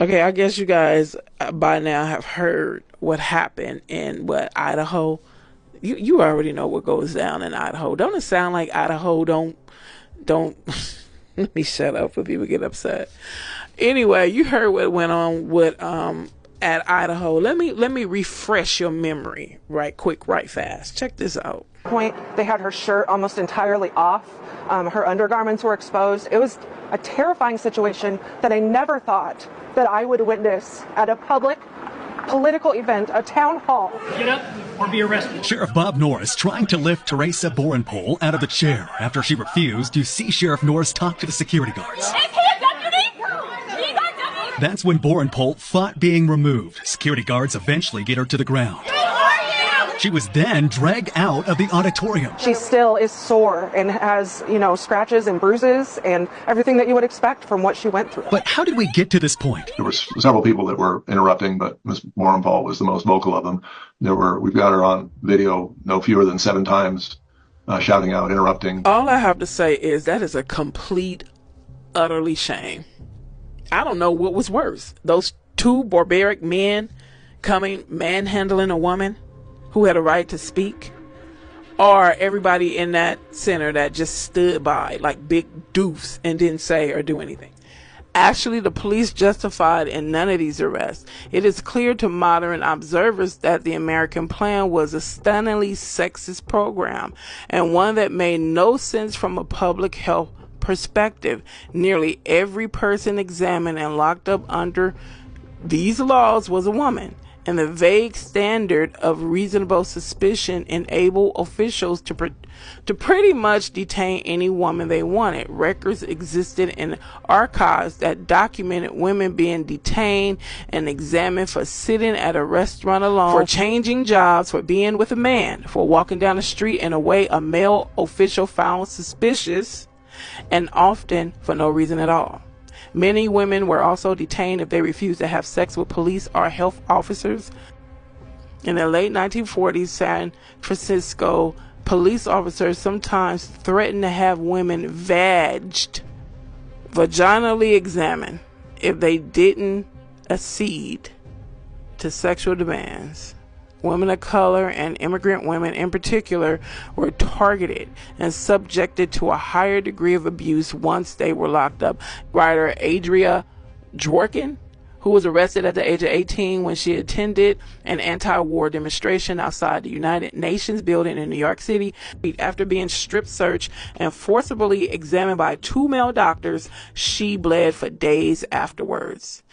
Okay, I guess you guys by now have heard what happened in Idaho. You already know what goes down in Idaho. Don't it sound like Idaho don't let me shut up when people get upset. Anyway, you heard what went on with at Idaho. Let me refresh your memory right quick, right fast. Check this out. Point, they had her shirt almost entirely off. Her undergarments were exposed. It was a terrifying situation that I never thought that I would witness at a public political event, a town hall. Get up or be arrested. Sheriff Bob Norris trying to lift Teresa Borenpol out of the chair after she refused to see Sheriff Norris talk to the security guards. Is he a deputy? He's our deputy. That's when Borenpol fought being removed. Security guards eventually get her to the ground. She was then dragged out of the auditorium. She still is sore and has, scratches and bruises and everything that you would expect from what she went through. But how did we get to this point? There was several people that were interrupting, but Ms. Borenpol was the most vocal of them. We've got her on video no fewer than 7 times shouting out, interrupting. All I have to say is that is a complete, utterly shame. I don't know what was worse. Those 2 barbaric men coming manhandling a woman who had a right to speak, or everybody in that center that just stood by like big doofs and didn't say or do anything. Actually, the police justified in none of these arrests. It is clear to modern observers that the American plan was a stunningly sexist program, and one that made no sense from a public health perspective. Nearly every person examined and locked up under these laws was a woman, and the vague standard of reasonable suspicion enabled officials to pretty much detain any woman they wanted. Records existed in archives that documented women being detained and examined for sitting at a restaurant alone, for changing jobs, for being with a man, for walking down the street in a way a male official found suspicious, and often for no reason at all. Many women were also detained if they refused to have sex with police or health officers. In the late 1940s, San Francisco police officers sometimes threatened to have women vaginally examined if they didn't accede to sexual demands. Women of color and immigrant women in particular were targeted and subjected to a higher degree of abuse once they were locked up. Writer Adria Dworkin, who was arrested at the age of 18 when she attended an anti-war demonstration outside the United Nations building in New York City. After being strip searched and forcibly examined by 2 male doctors, she bled for days afterwards.